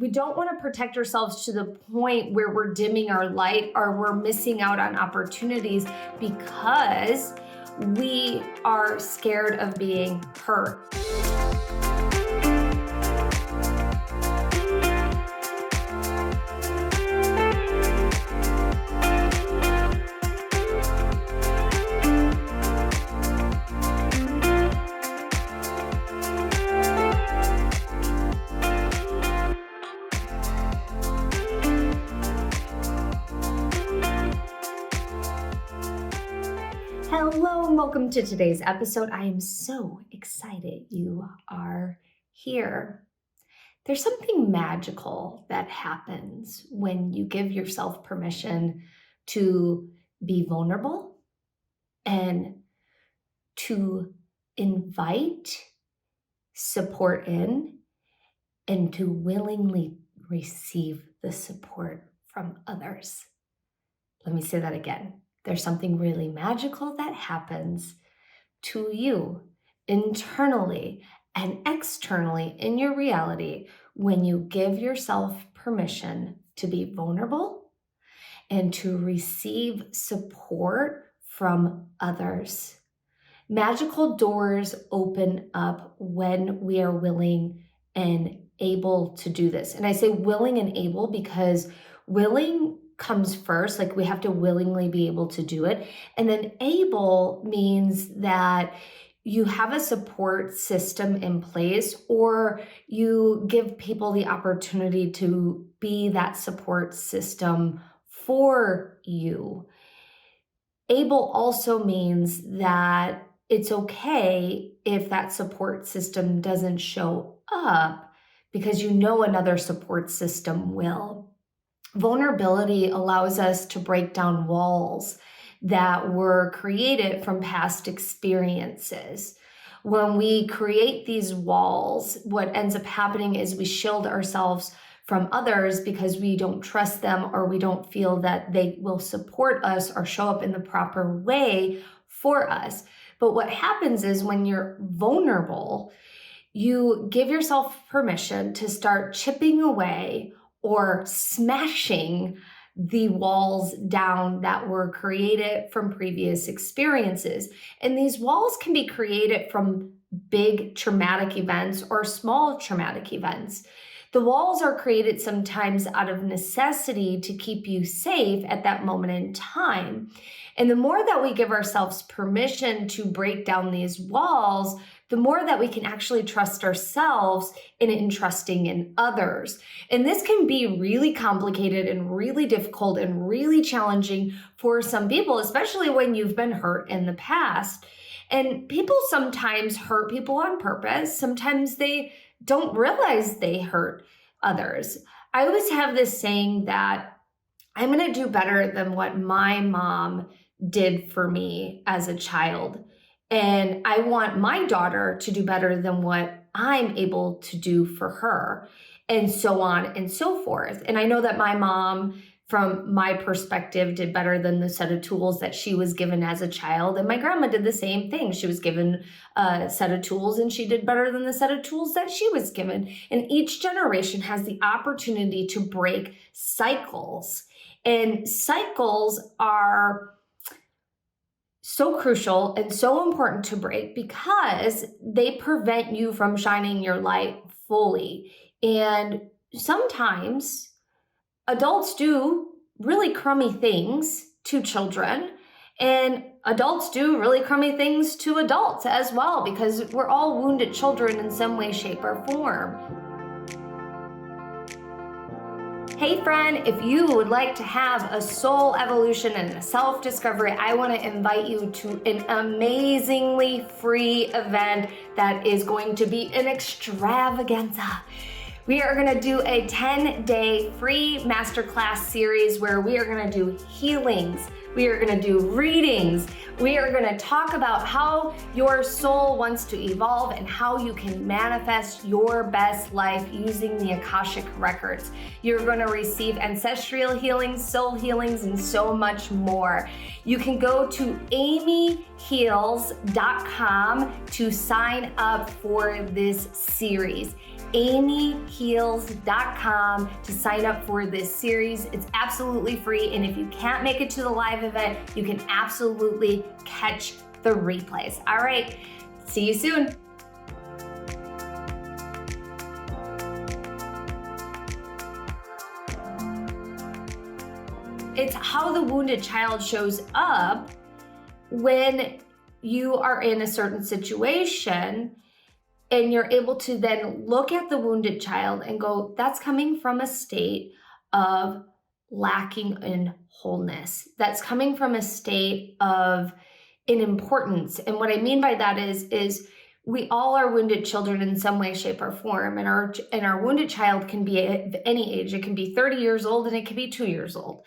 we don't want to protect ourselves to the point where we're dimming our light or we're missing out on opportunities because we are scared of being hurt. Hello and welcome to today's episode. I am so excited you are here. There's something magical that happens when you give yourself permission to be vulnerable and to invite support in and to willingly receive the support from others. Let me say that again. There's something really magical that happens to you internally and externally in your reality when you give yourself permission to be vulnerable and to receive support from others. Magical doors open up when we are willing and able to do this. And I say willing and able because willing comes first, like we have to willingly be able to do it. And then able means that you have a support system in place or you give people the opportunity to be that support system for you. Able also means that it's okay if that support system doesn't show up because you know another support system will. Vulnerability allows us to break down walls that were created from past experiences. When we create these walls, what ends up happening is we shield ourselves from others because we don't trust them or we don't feel that they will support us or show up in the proper way for us. But what happens is when you're vulnerable, you give yourself permission to start chipping away or smashing the walls down that were created from previous experiences. And these walls can be created from big traumatic events or small traumatic events. The walls are created sometimes out of necessity to keep you safe at that moment in time. And the more that we give ourselves permission to break down these walls, the more that we can actually trust ourselves in trusting in others. And this can be really complicated and really difficult and really challenging for some people, especially when you've been hurt in the past. And people sometimes hurt people on purpose. Sometimes they don't realize they hurt others. I always have this saying that I'm going to do better than what my mom did for me as a child. And I want my daughter to do better than what I'm able to do for her, and so on and so forth. And I know that my mom, from my perspective, did better than the set of tools that she was given as a child. And my grandma did the same thing. She was given a set of tools and she did better than the set of tools that she was given. And each generation has the opportunity to break cycles. And cycles are so crucial and so important to break because they prevent you from shining your light fully. And sometimes adults do really crummy things to children, and adults do really crummy things to adults as well because we're all wounded children in some way, shape, or form. Hey friend, if you would like to have a soul evolution and a self-discovery, I want to invite you to an amazingly free event that is going to be an extravaganza. We are going to do a 10-day free masterclass series where we are going to do healings. We are going to do readings. We are going to talk about how your soul wants to evolve and how you can manifest your best life using the Akashic records. You're going to receive ancestral healings, soul healings, and so much more. You can go to amyheals.com to sign up for this series. amyheals.com to sign up for this series. It's absolutely free. And if you can't make it to the live event, you can absolutely catch the replays. All right. See you soon. It's how the wounded child shows up when you are in a certain situation, and you're able to then look at the wounded child and go, that's coming from a state of lacking in wholeness. That's coming from a state of importance. And what I mean by that is we all are wounded children in some way, shape, or form. And our wounded child can be at any age. It can be 30 years old and it can be 2 years old.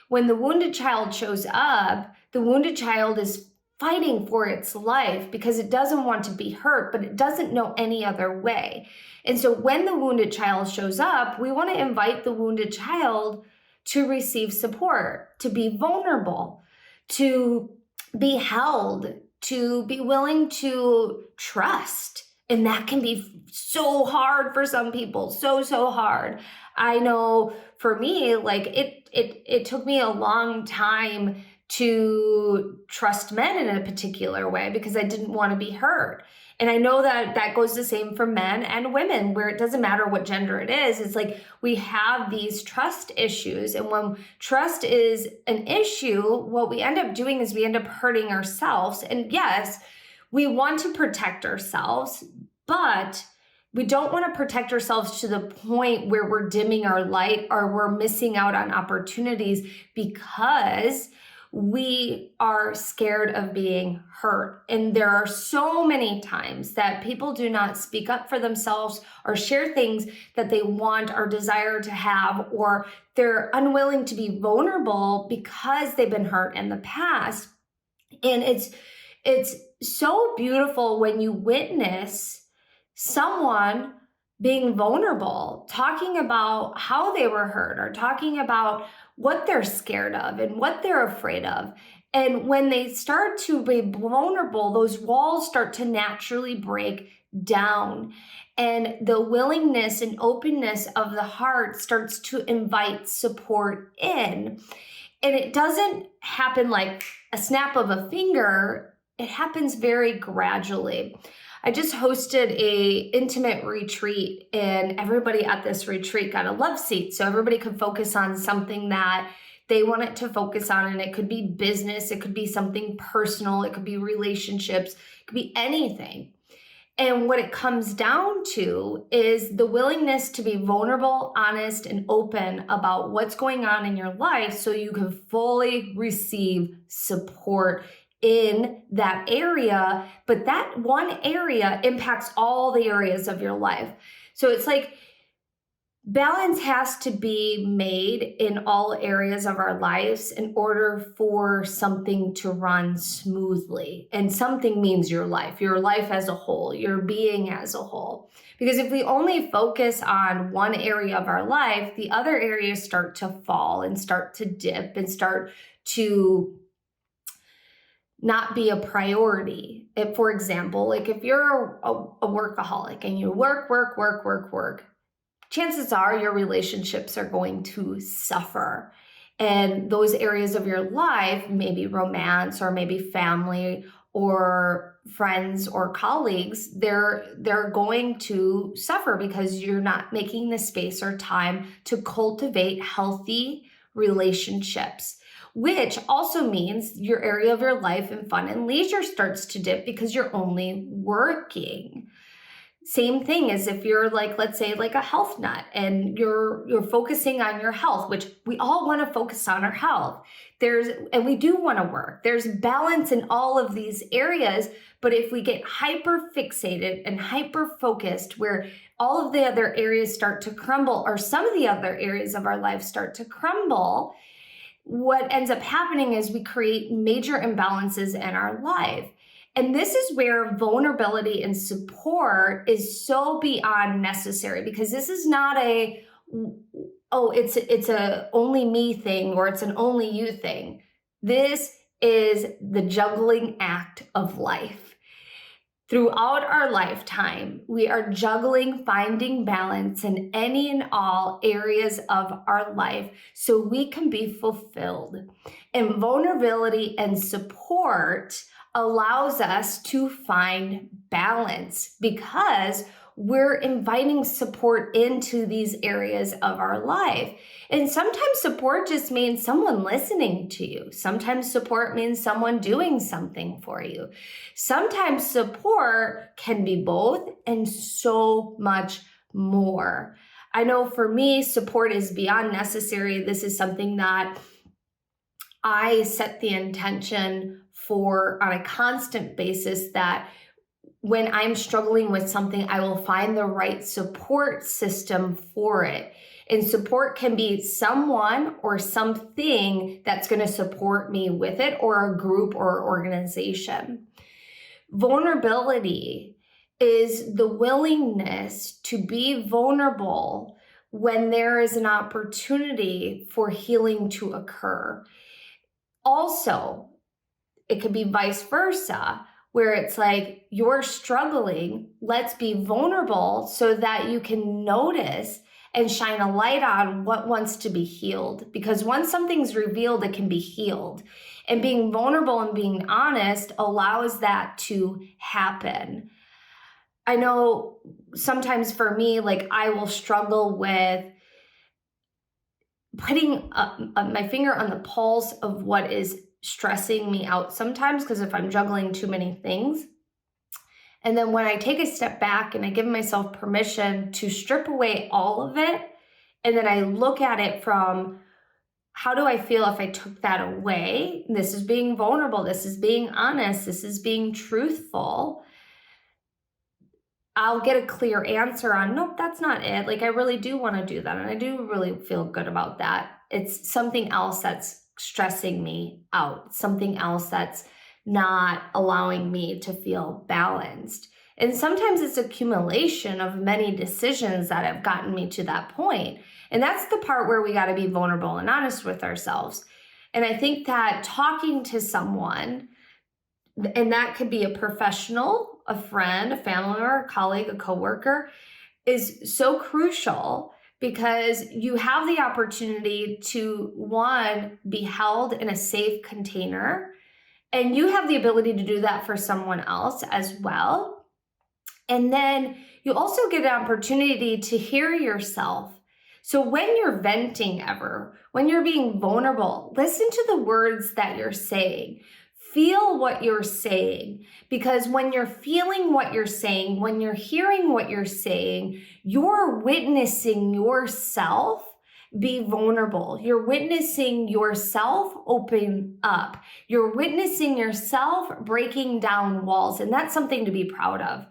When the wounded child shows up, the wounded child is fighting for its life because it doesn't want to be hurt, but it doesn't know any other way. And so when the wounded child shows up, we want to invite the wounded child to receive support, to be vulnerable, to be held, to be willing to trust. And that can be so hard for some people, so hard. I know for me, like it took me a long time to trust men in a particular way because I didn't want to be hurt. And I know that goes the same for men and women, where it doesn't matter what gender it is. It's like we have these trust issues. And when trust is an issue, what we end up doing is we end up hurting ourselves. And yes, we want to protect ourselves, but we don't want to protect ourselves to the point where we're dimming our light or we're missing out on opportunities because we are scared of being hurt. And there are so many times that people do not speak up for themselves or share things that they want or desire to have, or they're unwilling to be vulnerable because they've been hurt in the past. And it's so beautiful when you witness someone being vulnerable, talking about how they were hurt or talking about what they're scared of and what they're afraid of. And when they start to be vulnerable, those walls start to naturally break down. And the willingness and openness of the heart starts to invite support in. And it doesn't happen like a snap of a finger. It happens very gradually. I just hosted a intimate retreat, and everybody at this retreat got a love seat. So everybody could focus on something that they wanted to focus on. And it could be business. It could be something personal. It could be relationships. It could be anything. And what it comes down to is the willingness to be vulnerable, honest, and open about what's going on in your life so you can fully receive support in that area. But that one area impacts all the areas of your life. So it's like balance has to be made in all areas of our lives in order for something to run smoothly. And something means your life as a whole, your being as a whole. Because if we only focus on one area of our life, the other areas start to fall and start to dip and start to not be a priority. If, for example, like if you're a workaholic and you work, chances are your relationships are going to suffer. And those areas of your life, maybe romance or maybe family or friends or colleagues, they're going to suffer because you're not making the space or time to cultivate healthy relationships. Which also means your area of your life and fun and leisure starts to dip because you're only working. Same thing as if you're like, let's say like a health nut and you're focusing on your health, which we all want to focus on our health. And we do want to work. There's balance in all of these areas, but if we get hyper fixated and hyper focused where all of the other areas start to crumble or some of the other areas of our life start to crumble, what ends up happening is we create major imbalances in our life. And this is where vulnerability and support is so beyond necessary, because this is not it's a only me thing or it's an only you thing. This is the juggling act of life. Throughout our lifetime, we are juggling finding balance in any and all areas of our life so we can be fulfilled. And vulnerability and support allows us to find balance because we're inviting support into these areas of our life. And sometimes support just means someone listening to you. Sometimes support means someone doing something for you. Sometimes support can be both and so much more. I know for me, support is beyond necessary. This is something that I set the intention for on a constant basis, that when I'm struggling with something, I will find the right support system for it. And support can be someone or something that's going to support me with it, or a group or organization. Vulnerability is the willingness to be vulnerable when there is an opportunity for healing to occur. Also, it could be vice versa, where it's like, you're struggling, let's be vulnerable so that you can notice and shine a light on what wants to be healed. Because once something's revealed, it can be healed. And being vulnerable and being honest allows that to happen. I know sometimes for me, like, I will struggle with putting my finger on the pulse of what is stressing me out sometimes, because if I'm juggling too many things. And then when I take a step back and I give myself permission to strip away all of it, and then I look at it from, how do I feel if I took that away? This is being vulnerable. This is being honest. This is being truthful. I'll get a clear answer on, nope, that's not it. Like, I really do want to do that. And I do really feel good about that. It's something else that's stressing me out, something else that's not allowing me to feel balanced. And sometimes it's accumulation of many decisions that have gotten me to that point. And that's the part where we got to be vulnerable and honest with ourselves. And I think that talking to someone, and that could be a professional, a friend, a family member, a colleague, a coworker, is so crucial, because you have the opportunity to, one, be held in a safe container, and you have the ability to do that for someone else as well. And then you also get an opportunity to hear yourself. So when you're venting when you're being vulnerable, listen to the words that you're saying. Feel what you're saying, because when you're feeling what you're saying, when you're hearing what you're saying, you're witnessing yourself be vulnerable. You're witnessing yourself open up. You're witnessing yourself breaking down walls, and that's something to be proud of.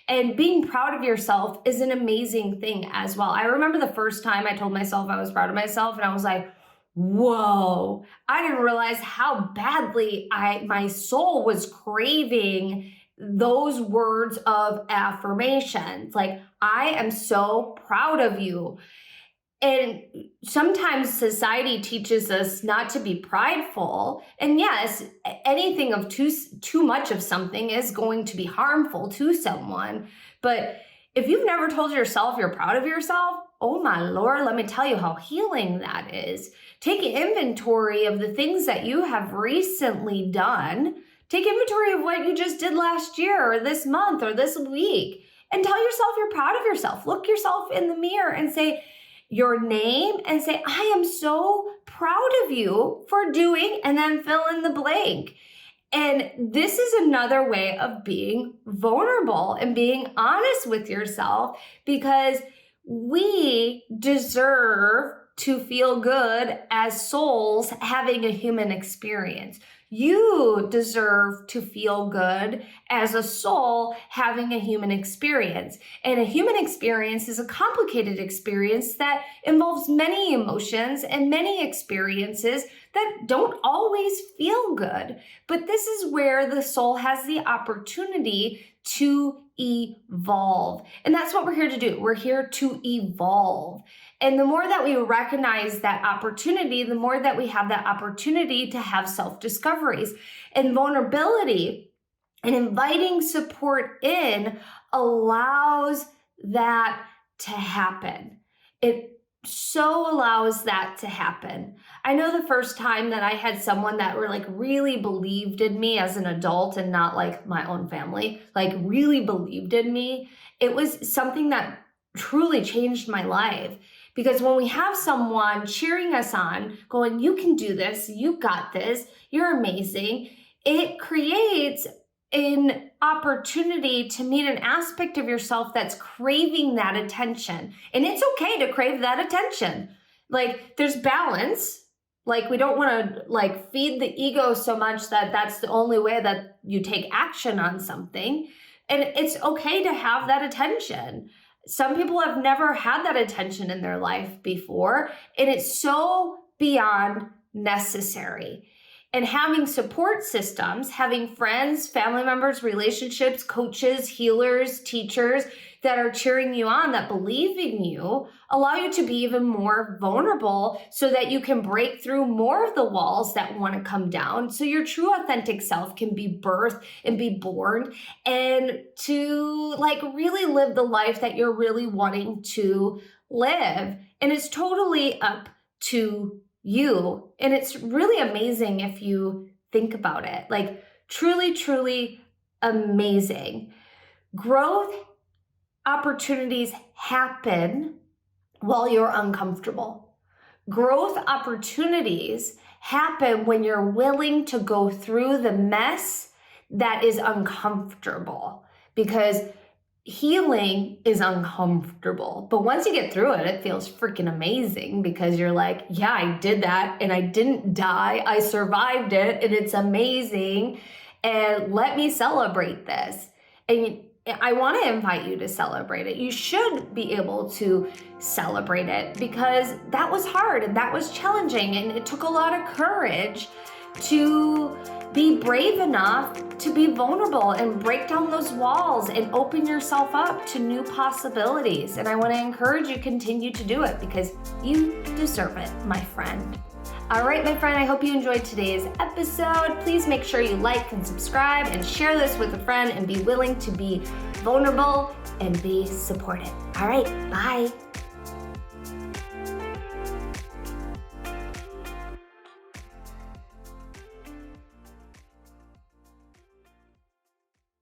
And being proud of yourself is an amazing thing as well. I remember the first time I told myself I was proud of myself, and I was like, whoa, I didn't realize how badly my soul was craving those words of affirmation. Like, I am so proud of you. And sometimes society teaches us not to be prideful. And yes, anything of too much of something is going to be harmful to someone. But if you've never told yourself you're proud of yourself, oh my Lord, let me tell you how healing that is. Take inventory of the things that you have recently done. Take inventory of what you just did last year or this month or this week, and tell yourself you're proud of yourself. Look yourself in the mirror and say your name and say, I am so proud of you for doing, and then fill in the blank. And this is another way of being vulnerable and being honest with yourself, because we deserve to feel good as souls having a human experience. You deserve to feel good as a soul having a human experience. And a human experience is a complicated experience that involves many emotions and many experiences that don't always feel good. But this is where the soul has the opportunity to evolve. And that's what we're here to do. We're here to evolve. And the more that we recognize that opportunity, the more that we have that opportunity to have self-discoveries. And vulnerability And inviting support in allows that to happen. It so allows that to happen. I know the first time that I had someone that were like really believed in me as an adult and not like my own family, like really believed in me, it was something that truly changed my life. Because when we have someone cheering us on, going, you can do this, you got this, you're amazing, it creates an opportunity to meet an aspect of yourself that's craving that attention. And it's okay to crave that attention. Like, there's balance. Like, we don't want to like feed the ego so much that that's the only way that you take action on something. And it's okay to have that attention. Some people have never had that attention in their life before, and it's so beyond necessary. And having support systems, having friends, family members, relationships, coaches, healers, teachers that are cheering you on, that believe in you, allow you to be even more vulnerable so that you can break through more of the walls that want to come down, so your true authentic self can be birthed and be born, and to like really live the life that you're really wanting to live. And it's totally up to you. And it's really amazing if you think about it. Like, truly, truly amazing. Growth opportunities happen while you're uncomfortable. Growth opportunities happen when you're willing to go through the mess that is uncomfortable, because healing is uncomfortable. But once you get through it, it feels freaking amazing, because you're like, yeah, I did that and I didn't die. I survived it and it's amazing. And let me celebrate this. And I want to invite you to celebrate it. You should be able to celebrate it, because that was hard and that was challenging. And it took a lot of courage to be brave enough to be vulnerable and break down those walls and open yourself up to new possibilities. And I want to encourage you to continue to do it, because you deserve it, my friend. All right, my friend, I hope you enjoyed today's episode. Please make sure you like and subscribe and share this with a friend, and be willing to be vulnerable and be supported. All right, bye.